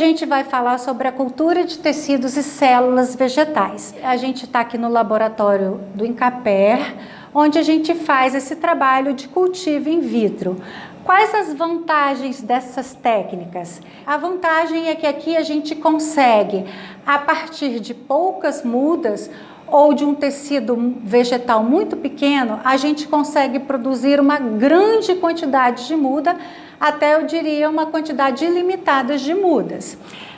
gente vai falar sobre a cultura de tecidos e células vegetais. A gente está aqui no laboratório do Incaper, onde a gente faz esse trabalho de cultivo in vitro. Quais as vantagens dessas técnicas? A vantagem é que aqui a gente consegue, a partir de poucas mudas ou de um tecido vegetal muito pequeno, a gente consegue produzir uma grande quantidade de muda, até eu diria uma quantidade ilimitada de mudas.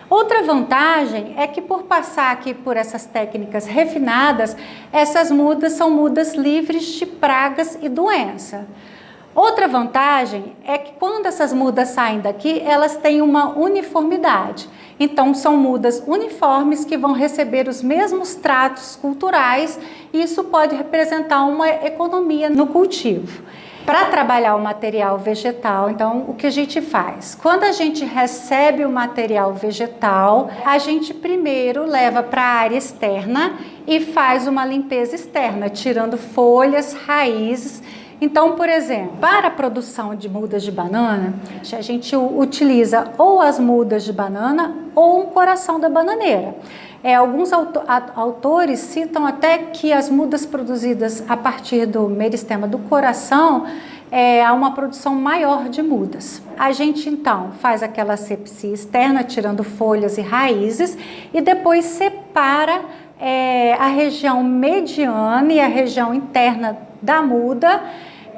Outra vantagem é que por passar aqui por essas técnicas refinadas, essas mudas são mudas livres de pragas e doença. Outra vantagem é que quando essas mudas saem daqui, elas têm uma uniformidade. Então, são mudas uniformes que vão receber os mesmos tratos culturais e isso pode representar uma economia no cultivo. Para trabalhar o material vegetal, então, o que a gente faz? Quando a gente recebe o material vegetal, a gente primeiro leva para a área externa e faz uma limpeza externa, tirando folhas, raízes. Então, por exemplo, para a produção de mudas de banana, a gente utiliza ou as mudas de banana ou um coração da bananeira. Alguns autores citam até que as mudas produzidas a partir do meristema do coração há uma produção maior de mudas. A gente então faz aquela asepsia externa, tirando folhas e raízes, e depois separa a região mediana e a região interna da muda,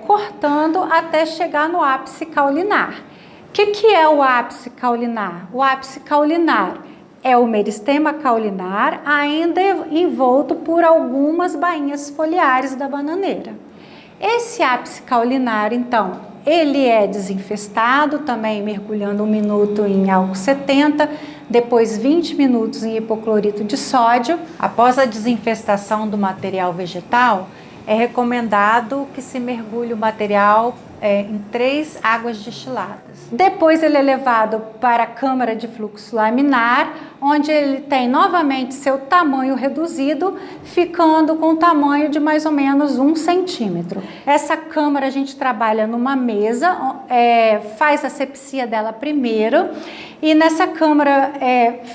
cortando até chegar no ápice caulinar. O que é o ápice caulinar? O ápice caulinar é o meristema caulinar, ainda envolto por algumas bainhas foliares da bananeira. Esse ápice caulinar, então, ele é desinfestado, também mergulhando 1 minuto em álcool 70, depois 20 minutos em hipoclorito de sódio. Após a desinfestação do material vegetal, é recomendado que se mergulhe o material em 3 águas destiladas. Depois ele é levado para a câmara de fluxo laminar, onde ele tem novamente seu tamanho reduzido, ficando com o tamanho de mais ou menos 1 centímetro. Essa câmara a gente trabalha numa mesa, faz a asepsia dela primeiro, e nessa câmara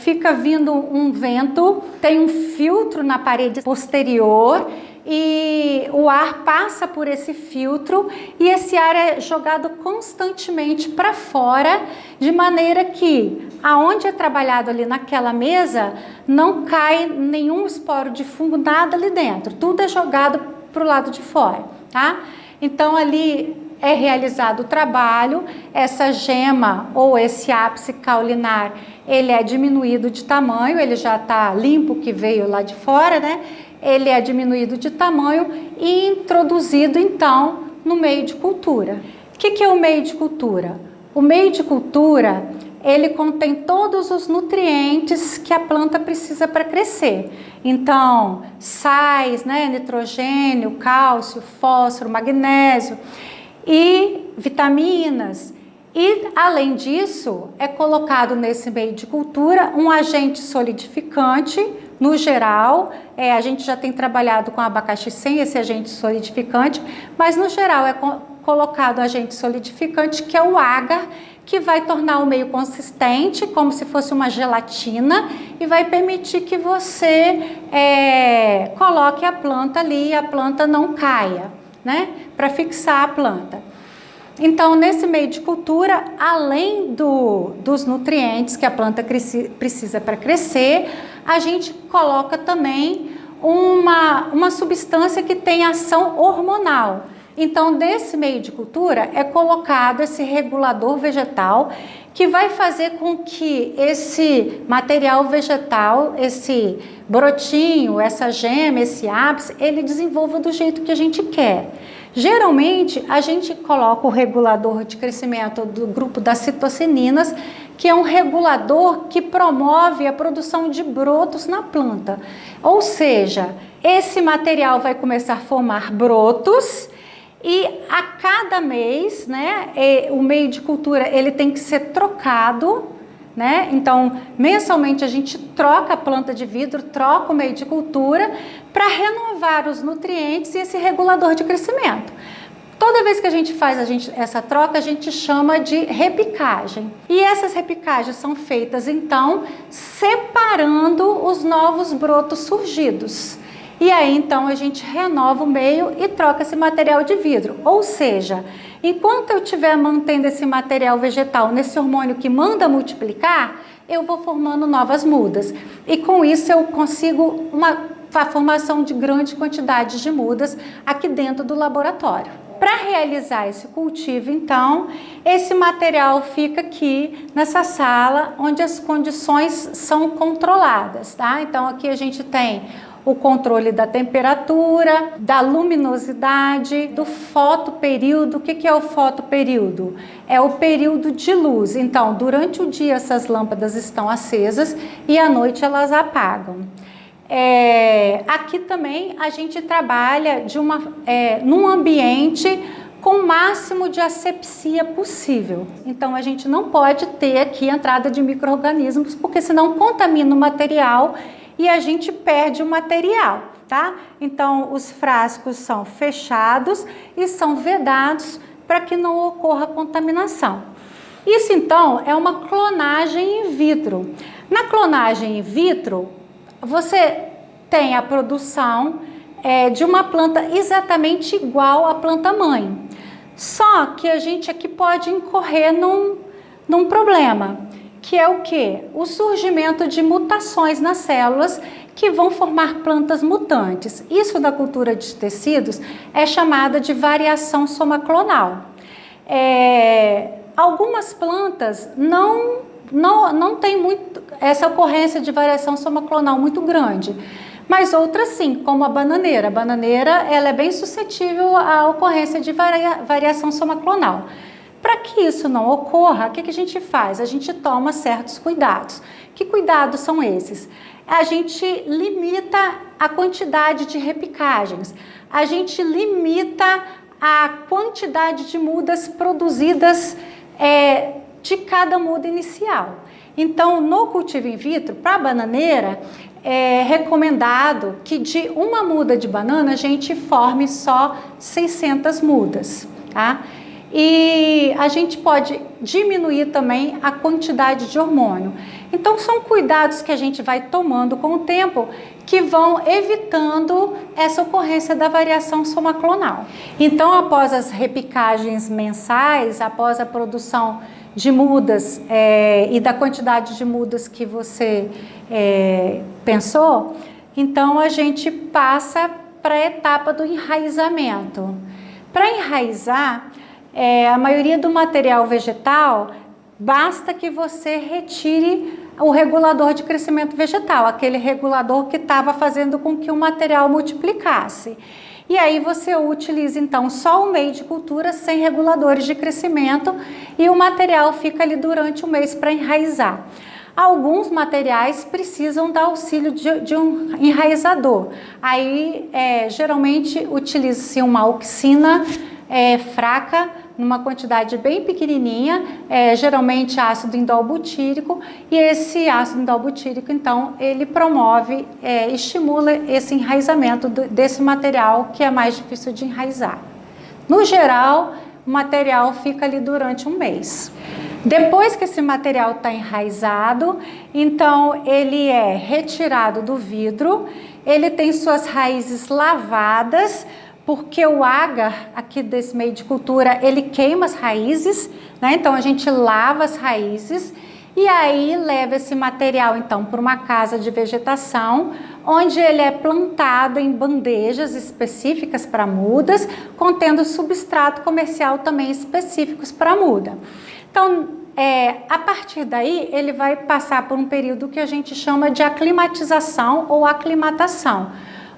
fica vindo um vento, tem um filtro na parede posterior, e o ar passa por esse filtro e esse ar é jogado constantemente para fora, de maneira que aonde é trabalhado ali naquela mesa não cai nenhum esporo de fungo, nada ali dentro, tudo é jogado para o lado de fora, tá? Então ali é realizado o trabalho, essa gema ou esse ápice caulinar, ele é diminuído de tamanho, ele já está limpo que veio lá de fora, né? Ele é diminuído de tamanho e introduzido, então, no meio de cultura. O que é o meio de cultura? O meio de cultura, ele contém todos os nutrientes que a planta precisa para crescer. Então, sais, né, nitrogênio, cálcio, fósforo, magnésio e vitaminas. E, além disso, é colocado nesse meio de cultura um agente solidificante. No geral, a gente já tem trabalhado com abacaxi sem esse agente solidificante, mas no geral é colocado agente solidificante, que é o agar, que vai tornar o meio consistente, como se fosse uma gelatina, e vai permitir que você coloque a planta ali e a planta não caia, né? Para fixar a planta. Então, nesse meio de cultura, além dos nutrientes que a planta precisa para crescer, a gente coloca também uma substância que tem ação hormonal. Então, desse meio de cultura é colocado esse regulador vegetal que vai fazer com que esse material vegetal, esse brotinho, essa gema, esse ápice, ele desenvolva do jeito que a gente quer. Geralmente, a gente coloca o regulador de crescimento do grupo das citocininas, que é um regulador que promove a produção de brotos na planta. Ou seja, esse material vai começar a formar brotos e a cada mês, né, o meio de cultura ele tem que ser trocado, né? Então, mensalmente a gente troca a planta de vidro, troca o meio de cultura para renovar os nutrientes e esse regulador de crescimento. Toda vez que a gente faz essa troca, a gente chama de repicagem. E essas repicagens são feitas, então, separando os novos brotos surgidos. E aí, então, a gente renova o meio e troca esse material de vidro. Ou seja, enquanto eu estiver mantendo esse material vegetal nesse hormônio que manda multiplicar, eu vou formando novas mudas. E com isso eu consigo a formação de grande quantidade de mudas aqui dentro do laboratório. Para realizar esse cultivo, então, esse material fica aqui nessa sala, onde as condições são controladas, tá? Então, aqui a gente tem o controle da temperatura, da luminosidade, do fotoperíodo. O que é o fotoperíodo? É o período de luz. Então, durante o dia essas lâmpadas estão acesas e à noite elas apagam. Aqui também a gente trabalha num ambiente com o máximo de asepsia possível. Então a gente não pode ter aqui entrada de micro-organismos, porque senão contamina o material e a gente perde o material, tá? Então os frascos são fechados e são vedados para que não ocorra contaminação. Isso então é uma clonagem in vitro. Na clonagem in vitro, você tem a produção de uma planta exatamente igual à planta-mãe. Só que a gente aqui pode incorrer num problema, que é o quê? O surgimento de mutações nas células que vão formar plantas mutantes. Isso da cultura de tecidos é chamada de variação somaclonal. Algumas plantas não tem muito essa ocorrência de variação somaclonal muito grande, mas outras sim, como a bananeira. A bananeira ela é bem suscetível à ocorrência de variação somaclonal. Para que isso não ocorra, o que a gente faz? A gente toma certos cuidados. Que cuidados são esses? A gente limita a quantidade de repicagens, a gente limita a quantidade de mudas produzidas de cada muda inicial. Então, no cultivo in vitro, para a bananeira, é recomendado que de uma muda de banana a gente forme só 600 mudas, tá? E a gente pode diminuir também a quantidade de hormônio. Então, são cuidados que a gente vai tomando com o tempo que vão evitando essa ocorrência da variação somaclonal. Então, após as repicagens mensais, após a produção de mudas e da quantidade de mudas que você pensou, então a gente passa para a etapa do enraizamento. Para enraizar, a maioria do material vegetal, basta que você retire o regulador de crescimento vegetal, aquele regulador que estava fazendo com que o material multiplicasse. E aí você utiliza então só o meio de cultura sem reguladores de crescimento e o material fica ali durante o mês para enraizar. Alguns materiais precisam do auxílio de um enraizador. Aí geralmente utiliza-se uma auxina fraca, numa quantidade bem pequenininha, geralmente ácido indolbutírico, e esse ácido indolbutírico, então, ele promove, estimula esse enraizamento desse material que é mais difícil de enraizar. No geral, o material fica ali durante um mês. Depois que esse material está enraizado, então ele é retirado do vidro, ele tem suas raízes lavadas, porque o agar aqui desse meio de cultura, ele queima as raízes, né? Então a gente lava as raízes e aí leva esse material então para uma casa de vegetação, onde ele é plantado em bandejas específicas para mudas, contendo substrato comercial também específicos para muda. Então, a partir daí, ele vai passar por um período que a gente chama de aclimatização ou aclimatação.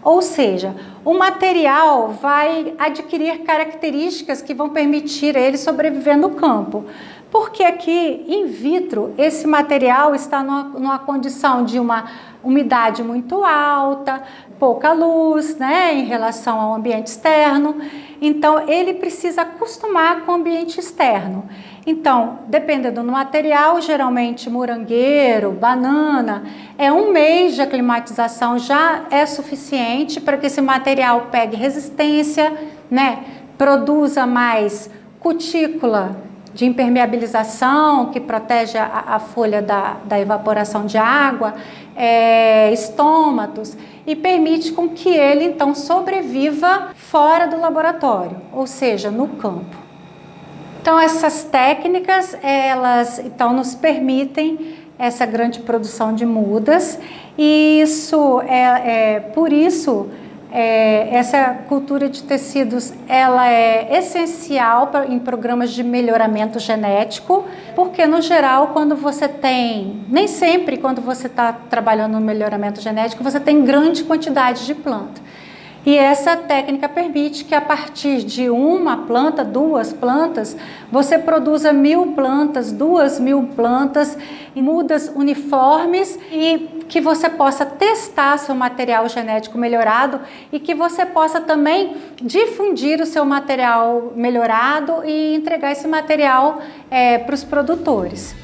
Ou seja, o material vai adquirir características que vão permitir ele sobreviver no campo. Porque aqui, in vitro, esse material está numa condição de uma umidade muito alta, pouca luz, né, em relação ao ambiente externo. Então, ele precisa acostumar com o ambiente externo. Então, dependendo do material, geralmente morangueiro, banana, um mês de aclimatização já é suficiente para que esse material pegue resistência, né? produza mais cutícula de impermeabilização, que protege a folha da evaporação de água, estômatos, e permite com que ele, então, sobreviva fora do laboratório, ou seja, no campo. Então, essas técnicas, elas, então, nos permitem essa grande produção de mudas, e isso por isso, essa cultura de tecidos, ela é essencial em programas de melhoramento genético, porque no geral, quando você tem, nem sempre quando você está trabalhando no melhoramento genético, você tem grande quantidade de planta. E essa técnica permite que a partir de uma planta, 2 plantas, você produza 1000 plantas, 2000 plantas, em mudas uniformes, e que você possa testar seu material genético melhorado e que você possa também difundir o seu material melhorado e entregar esse material para os produtores.